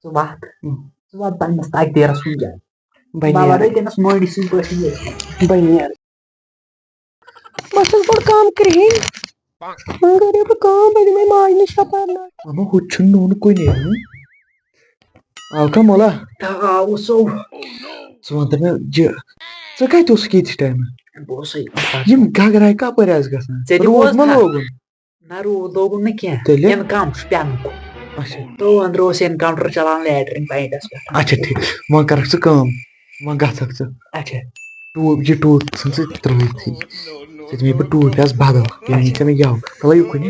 ژٕ وَتھ پنٛنِس تقدیٖرس کُن جاے بہٕ وَنَے تٔمِس مٔنٛڈۍ سٕنٛدۍ پٲٹھۍ بہٕ نیرٕ بہٕ چھَس گۄڈٕ کٲم کِرہِنۍ وۄنۍ کَرے بہٕ کٲم بہٕ دِمے ماجہِ نِش یپٲرۍ اما ہُتہِ چھُنہٕ نوٗنہٕ کُنی آوکھا مولا آوُس ژٕ وَن تہٕ مےٚ یہِ ژٕ کَتہِ اوسُکھ ییٖتِس ٹایمَس بہٕ اوسَے یِم گگراے کَپٲرۍ آسہِ گژھان ژےٚ تہِ روٗد ما لوگُن نہ روٗد لوگُن نہٕ کینٛہہ تیٚلہِ اِنکَم چھُ پٮ۪نُک اچھا تو أنٛدرٕ اوس اِنکاوُنٹر چلان لیٹریٖن پوینٹس پٮ۪ٹھ اچھا ٹھیٖک وۄنۍ کَرکھ ژٕ کٲم وۄنۍ گژھکھ ژٕ اچھا یہِ ٹوٗپۍ ژھٕن ژٕ ترٛٲیتھٕے ژےٚ دِمے بہٕ ٹوٗپۍ آز بدل یہِ أنۍ ژےٚ مےٚ یَوٕ تَلے یُکُن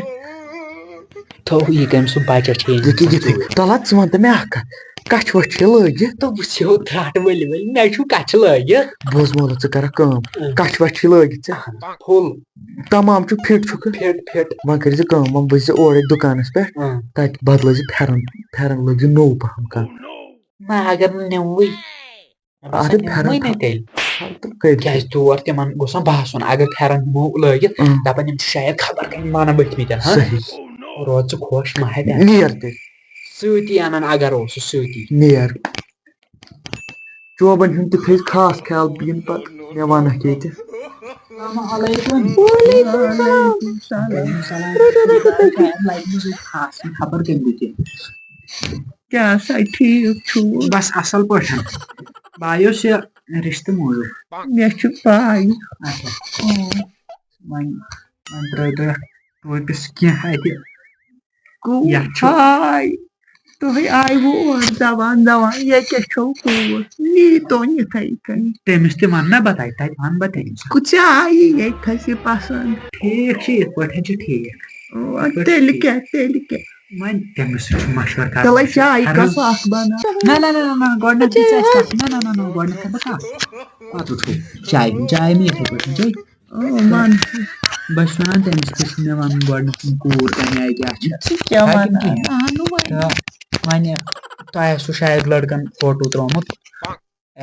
تھو یہِ کٔمۍ سُنٛد بچہ چھِ یِتھٕے تَلہ ژٕ وَن تہٕ مےٚ اکھ کَتھ کَچھِ وَچھِ چھِ لٲگِتھ تہٕ وٕچھو تھرٛٹ ؤلۍ ؤلۍ مےٚ چھُ کَچھِ لٲگِتھ بوز مولا ژٕ کَرکھ کٲم کَچھِ وَچھِ چھِ لٲگِتھ ژےٚ فُل تمام چھُ فِٹ چھُکھ فِٹ وۄنۍ کٔرۍ زِ کٲم وۄنۍ ؤسۍ زِ اورے دُکانَس پٮ۪ٹھ تَتہِ بدلٲے زِ پھٮ۪رن لٲگۍ زِ نوٚو پَہم کانٛہہ نہ اگر نہٕ نِوٕے اَدٕ پھٮ۪رن کیازِ تور تِمن گوٚژھ نہ باسُن اگر پھٮ۪رن دِمو لٲگِتھ دَپان یِم چھِ شاید خبر کَمہِ مانن ؤتھمٕتۍ روز ژٕ خۄش مہ ہٮ۪کھ نیر تیٚلہِ سۭتی اَنان اگر اوسُس سۭتی نیر چوبن ہُنٛد تہِ تھٲیزِ خاص خیال بہٕ یِنہٕ پَتہٕ مےٚ وَنکھ ییٚتہِ خبر کٔمۍ دِتہِ کیٛاہ سا ٹھیٖک چھُو بس اَصٕل پٲٹھۍ بہٕ آیوس یہِ رِشتہٕ موٗجوٗب مےٚ چھِ پاے وۄنۍ ترٛٲے ٹوپِس کینٛہہ اَتہِ ہاے تُہۍ آیوٕ اورٕ دَوان ییٚکیٛاہ چھو پوٗر نیٖتو یِتھَے کٔنۍ تٔمِس تہِ وَن نہ بہٕ تَتہِ وَنہٕ بہٕ تٔمِس ژےٚ آیی ییٚتھَس یہِ پسنٛد ٹھیٖک چھِ یِتھ پٲٹھۍ چھِ ٹھیٖک تیٚلہِ کیٛاہ وۄنۍ تٔمِس سۭتۍ چھُ مشوَر کَرُن تَلے چایہِ کَپ اکھ بَناو نہ گۄڈٕنٮ۪تھ دِژ اَسہِ کَتھ نہ گۄڈٕنٮ۪تھ کَرٕ بہٕ کَتھ پَتہٕ وٕچھو چاے مےٚ یِتھَے پٲٹھۍ ژےٚ وَن بہٕ چھُس وَنان تٔمِس تہِ چھُ مےٚ وَنُن گۄڈٕنٮ۪تھ کوٗر کَمہِ آیہِ کیٛاہ چھِ وۄنۍ تۄہہِ آسوٕ شاید لٔڑکَن فوٹوٗ ترٛوومُت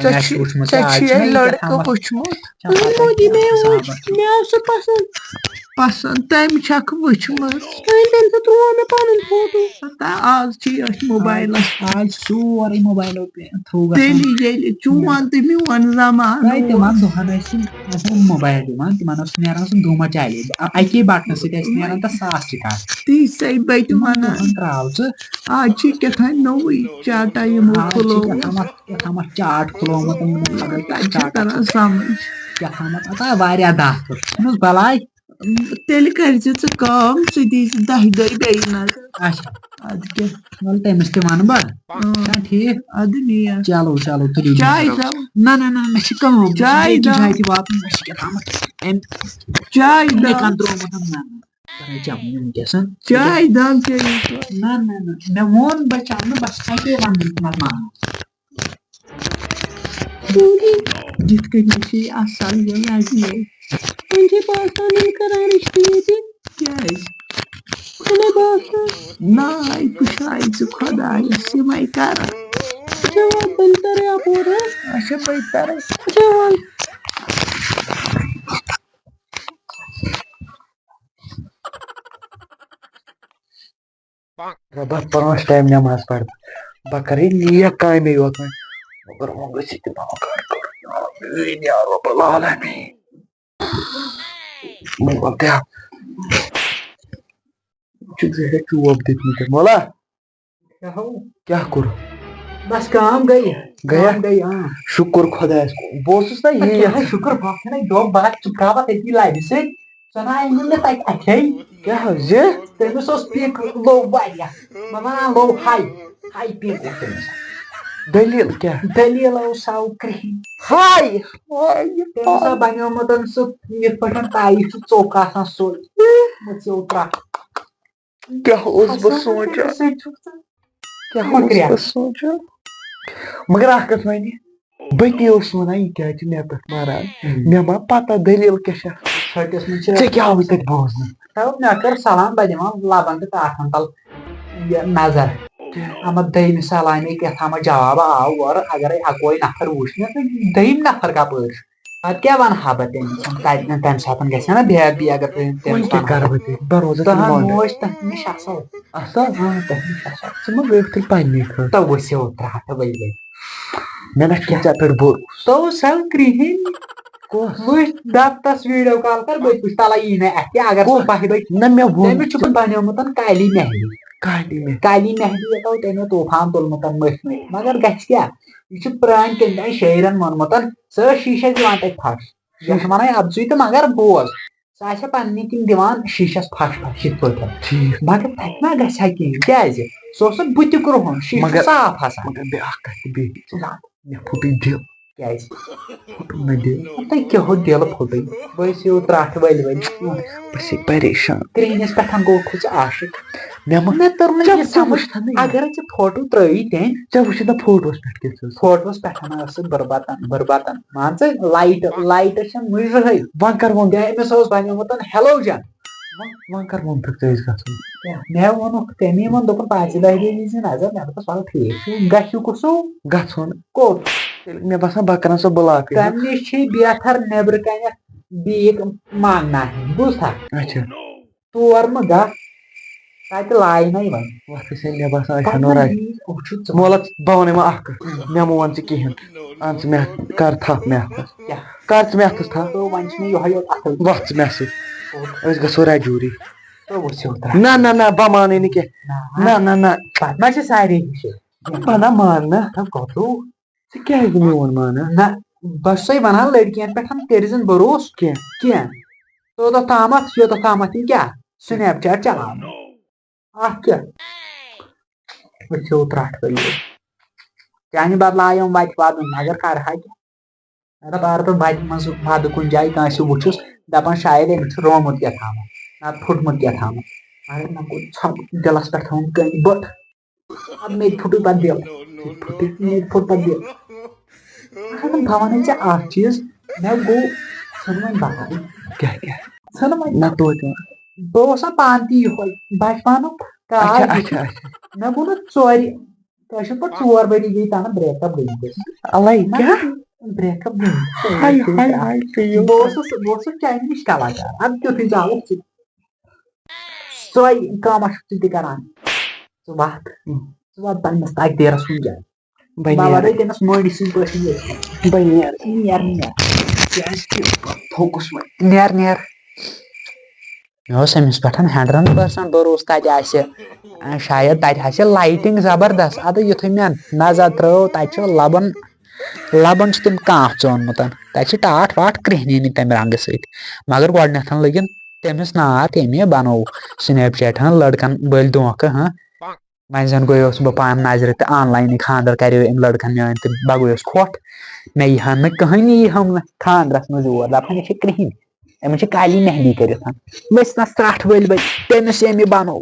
ژےٚ چھُے لٔڑکہٕ وٕچھمُت مےٚ آو سُہ پسنٛد تٔمۍ چھکھ وٕچھمٕژ تٔمۍ سُہ ترٛوو مےٚ پَنُن فوٹوٗ آز چھِ أتھۍ موبایلَس آز سورُے موبایلو تھرٛوٗ تیٚلہِ ییٚلہِ چون تہٕ میون زمانہٕ تِمن دۄہن ٲسۍ یِم موبایل دِوان تِمن اوس نیران سُہ دُمہ چالے اَکی بٹنہٕ سۭتۍ ٲسۍ نیران تَتھ ساس رِکاڈ تِژھے بہٕ تہِ وَنان ترٛاو ژٕ آز چھِ کیٛاہ نوٚوُے چاٹا یِمو کھُلومُت چاٹ کھُلومُت کران سَمٕجھ کیٛاہ واریاہ دَہ چھُنہٕ حظ بلاے تیٚلہِ کٔرزِ ژٕ کٲم ژٕ دِیٖزِ دَہہِ دۄہہِ بیٚیہِ نظر اچھا اَدٕ کیٛاہ وَلہٕ تٔمِس تہِ وَنہٕ بہٕ ٹھیٖک اَدٕ نیر چلو تُلِو چاے دَو نہ مےٚ چھِ کٲم چاے جایہِ تہِ واتُن مےٚ چھِ کیٛاہ تامَتھ چاے دَو ترٛوومُت چَمنہِ وٕنکٮ۪س چاے دَو نہ مےٚ ووٚن بہٕ چَمنہٕ بَس اَکے وَنہٕ مانو یِتھ کٔنۍ چھِ اَصٕل یہِ لَگہِ وۄنۍ چھِ باسان یِم کَران رِشتہٕ ییٚتہِ کیٛازِ چھُنَے باسان ناے پُشراے ژٕ خۄدایَس یِمَے کَران اچھا بہٕ تَرے اَپور اچھا بہٕ تَرے اچھا وَل رۄبا 5 ٹایم نٮ۪ماز پَرٕ بہٕ کَرٕ نیک کامے یوت وۄنۍ مگر وۄنۍ گٔژھ یہِ تہِ آمیٖن یا رۄب العالمیٖن چوب دِتمٕتۍ مولا کیٛاہ کوٚر بس کٲم گٔے شُکُر خۄدایَس کُن بہٕ اوسُس نا یہِ شُکر بہٕ دوٚپ بہٕ ژٕ ترٛاوَکھ أتی لَبہِ سۭتۍ ژٕ ناے نہٕ مےٚ تَتہِ اَتھے کیٛاہ حظ یہِ تٔمِس اوس پِک لو واریاہ لو ہاے پِک اوس تٔمِس دٔلیٖل کیٛاہ دٔلیٖل اوس آو کرٛہِنۍ ہاے تٔمِس آو بَنیومُت سُہ یِتھ پٲٹھۍ تایہِ چھُ ژوٚک آسان سُہ ژیوٚ ترٛکھ کیٛاہ اوسُس بہٕ سونٛچان مگر اکھ کَتھ وَنہِ بٔتی اوس وَنان یہِ کیٛازِ چھِ مےٚ پٮ۪ٹھ مَران مےٚ ما پَتہ دٔلیٖل کیٛاہ چھِ ژھٔٹِس منٛز چھِ ژےٚ کیٛاہ آوُے تَتہِ بوزنہٕ مےٚ کٔر سلام بہٕ دِوان لَبَن تہٕ ٹاٹھن تَل یہِ نظر اَما دٔیمہِ سلامہِ کیٛاہ تھامَتھ جوابہ آو اورٕ اگرے اَکوے نفر وٕچھ مےٚ تہٕ دٔیِم نفر کَپٲرۍ چھُ پتہٕ کیٛاہ وَنہٕ بہٕ تٔمِس تَمہِ ساتہٕ گژھِ نا بے اگر تٔمِس کیٛاہ کَرٕ بہٕ تیٚلہِ بہٕ روزا تٕہٕنٛز لانڈر موج تٔہٕنٛدِ نِش اَصٕل اَصٕل تۄہہِ نِش اَصٕل ژٕ ما گٔیکھ تیٚلہِ پنٛنی خٲطرٕ تہٕ ؤسِو ترٛٹھ ؤلۍ مےٚ نہ چھُنہٕ ژےٚ پٮ۪ٹھ بوروس تو سَل کرٛہِنۍ کۄس وٕچھ دَپ تَس ویٖڈیو کال کر بہٕ وٕچھ تَلا یی نہٕ اَتھِ اگر سُہ بَہہِ بَجہِ نہ مےٚ ووٚن تٔمِس چھُ بَنیومُت کالی محلی کالی مےٚ کالی محلی یوٚتو تٔمۍ طوٗفان تُلمُت مٔتھۍ مٔتھۍ مگر گژھِ کیٛاہ یہِ چھُ پرٛانہِ تٔمۍ تانۍ شٲعرَن ووٚنمُت سُہ ٲس شیٖشَس دِوان تَتہِ پھَش یَتھ وَنان اَپزُے تہٕ مگر بوز سُہ آسہِ پنٛنہِ کِنۍ دِوان شیٖشَس پھَش پھَش یِتھ پٲٹھۍ ٹھیٖک مگر تَتہِ ما گژھِ ہا کِہیٖنۍ کیٛازِ سُہ اوس بُتہِ کرٛہُن شیٖشہٕ چھُ صاف آسان مگر بیٛاکھ کَتھ تہِ بیٚیہِ مےٚ پھُٹُے دِل کیٛازِ پھُٹُم مےٚ دِل تۄہہِ کیٛاہ دِل پھُٹُے ؤسِو ترٛٹھ ؤلۍ ؤلۍ بہٕ چھُس پریشان کرٛہنِس پٮ۪ٹھ گوٚو ژٕ عاشق مےٚ توٚر نہٕ یہِ سمجھ وٕچھتھنٕے اگر ژٕ فوٹو ترٛٲیی تٔمۍ ژےٚ وٕچھِتھ نہ فوٹوَس پٮ۪ٹھ کیٛاہ ژٕ فوٹوَس پٮ۪ٹھ ٲسٕکھ بُربَتن مان ژٕ لایٹہٕ چھَنہٕ مُجرٲہٕے وۄنۍ کر ووٚن أمِس اوس بَنیومُت ہیلوجن وۄنۍ کر ووٚنتھُکھ ژےٚ أسۍ گژھُن مےٚ ووٚنُکھ تٔمی ووٚن دوٚپُن 5-10 دۄہہِ دِزِ نظر مےٚ دوٚپُس وَلہٕ ٹھیٖک چھُ گژھِو کُسُو گژھُن کوٚت مےٚ باسان بہٕ کران سۄ بٕلاکٕے تَمہِ نِش چھِ بہتر نیبرٕ کَنٮ۪تھ بیٖک مانٛگنا ہٕنۍ بوٗزتھا اچھا تور مہٕ گژھ تَتہِ لایہِ نَے وۄنۍ وقت ژےٚ مےٚ باسان أسۍ اَنو رَٹہِ مولہٕ بہٕ وَنَے وۄنۍ اکھ کَتھ مےٚ مہٕ وَن ژٕ کِہیٖنۍ اَن ژٕ مےٚ کر تھپھ مےٚ اَتھَس کر ژٕ مےٚ اَتھَس تھپھ وۄنۍ چھُ مےٚ یِہوے یوت اَتھٕ وَتھ ژٕ مےٚ سۭتۍ أسۍ گژھو راجوری ؤسِو نہ نہ نہ بہٕ مانَے نہٕ کینٛہہ نہ نہ نہ پَتہٕ ما چھِ سارے ہِشہِ بہٕ نہ ماننہٕ کۄترو ژٕ کیٛازِ میون مانان نہ بہٕ چھُسے وَنان لٔڑکِیَن پٮ۪ٹھ کٔرۍزِ نہٕ بروسہٕ کینٛہہ توٚتتھ تامَتھ یِم کیٛاہ سٕنیپ چیٹ چلاوان اَتھ کیٛاہ ؤسِو ترٛٹھ ؤلۍ چانہِ بدلہٕ آیَم وَتہِ وَدُن مگر کَرٕہا کیٛاہ مےٚ دوٚپ اگر بہٕ وَتہِ منٛز وَدٕ کُنہِ جایہِ کٲنٛسہِ وٕچھُس دَپان شاید أمِس چھُ روومُت کیٛاہ تھامَتھ نَتہٕ پھُٹمُت کیٛاہ تھامَتھ مگر مےٚ گوٚو ژھۄپہٕ دِلَس پٮ۪ٹھ تھاوُن کٔنۍ بٔٹھ اَدٕ مےٚ تہِ پھُٹُے پَتہٕ دِل مےٚ تہِ پھُٹ پَتہٕ دِل مگر بہٕ وَنَے ژےٚ اَکھ چیٖز مےٚ گوٚو ژھٕن وۄنۍ بَہارٕے کیٛاہ کیٛاہ ژھٕن وۄنۍ نہ توتہِ بہٕ اوسا پانہٕ تہِ یِہوے بَچپَنُک کال اچھا مےٚ گوٚو نہٕ ژورِ کٲشِر پٲٹھۍ 4 ؤری گٔے تَنہٕ برٛیک اَپ گٔمٕتِس اَلَے کیٛاہ برٛیک اپ ہاے بہٕ اوسُس چانہِ نِش کلاکار اَدٕ تیُتھُے ژاوُکھ ژٕ سۄے کٲمہ چھُکھ ژٕ تہِ کران ژٕ وَتھ پنٛنِس تقدیٖرَس کُن جاے بہٕ وَدَے تٔمِس مٔنٛڈۍ سٕنٛدۍ پٲٹھۍ بہٕ نیرٕ نیر کیٛازِکہِ تھوٚکُس وۄنۍ نیر مےٚ اوس أمِس پٮ۪ٹھ 100% بروسہٕ تَتہِ آسہِ شاید تَتہِ آسہِ لایٹِنٛگ زبردست اَدٕ یُتھُے مےٚ نظر ترٛٲو تَتہِ چھُ لبن چھُ تٔمۍ کانٛہہ ژونمُت تَتہِ چھِ ٹاٹھ واٹھ کرٛہنیٖنٕے تَمہِ رنٛگہٕ سۭتۍ مگر گۄڈٕنٮ۪تھ لٔگِن تٔمِس نار تٔمۍ بنوو سٕنیپ چیٹ لڑکن بٔلۍ دھونٛکہٕ وۄنۍ زن گوٚیوس بہٕ پانہٕ نظرِ تہٕ آن لاینٕے خانٛدر کریو أمۍ لڑکن میٲنۍ تہٕ بہٕ گوٚیوس کھوٚٹھ مےٚ یی ہن نہٕ کٕہٕنۍ یی ہم نہٕ خانٛدرس منٛز یور دپان یہِ چھِ کرٛہِنۍ أمِس چھِ کالی مہندی کٔرِتھ ؤسۍ نس ترٛٹھ ؤلۍ تٔمِس ییٚمہِ بنوو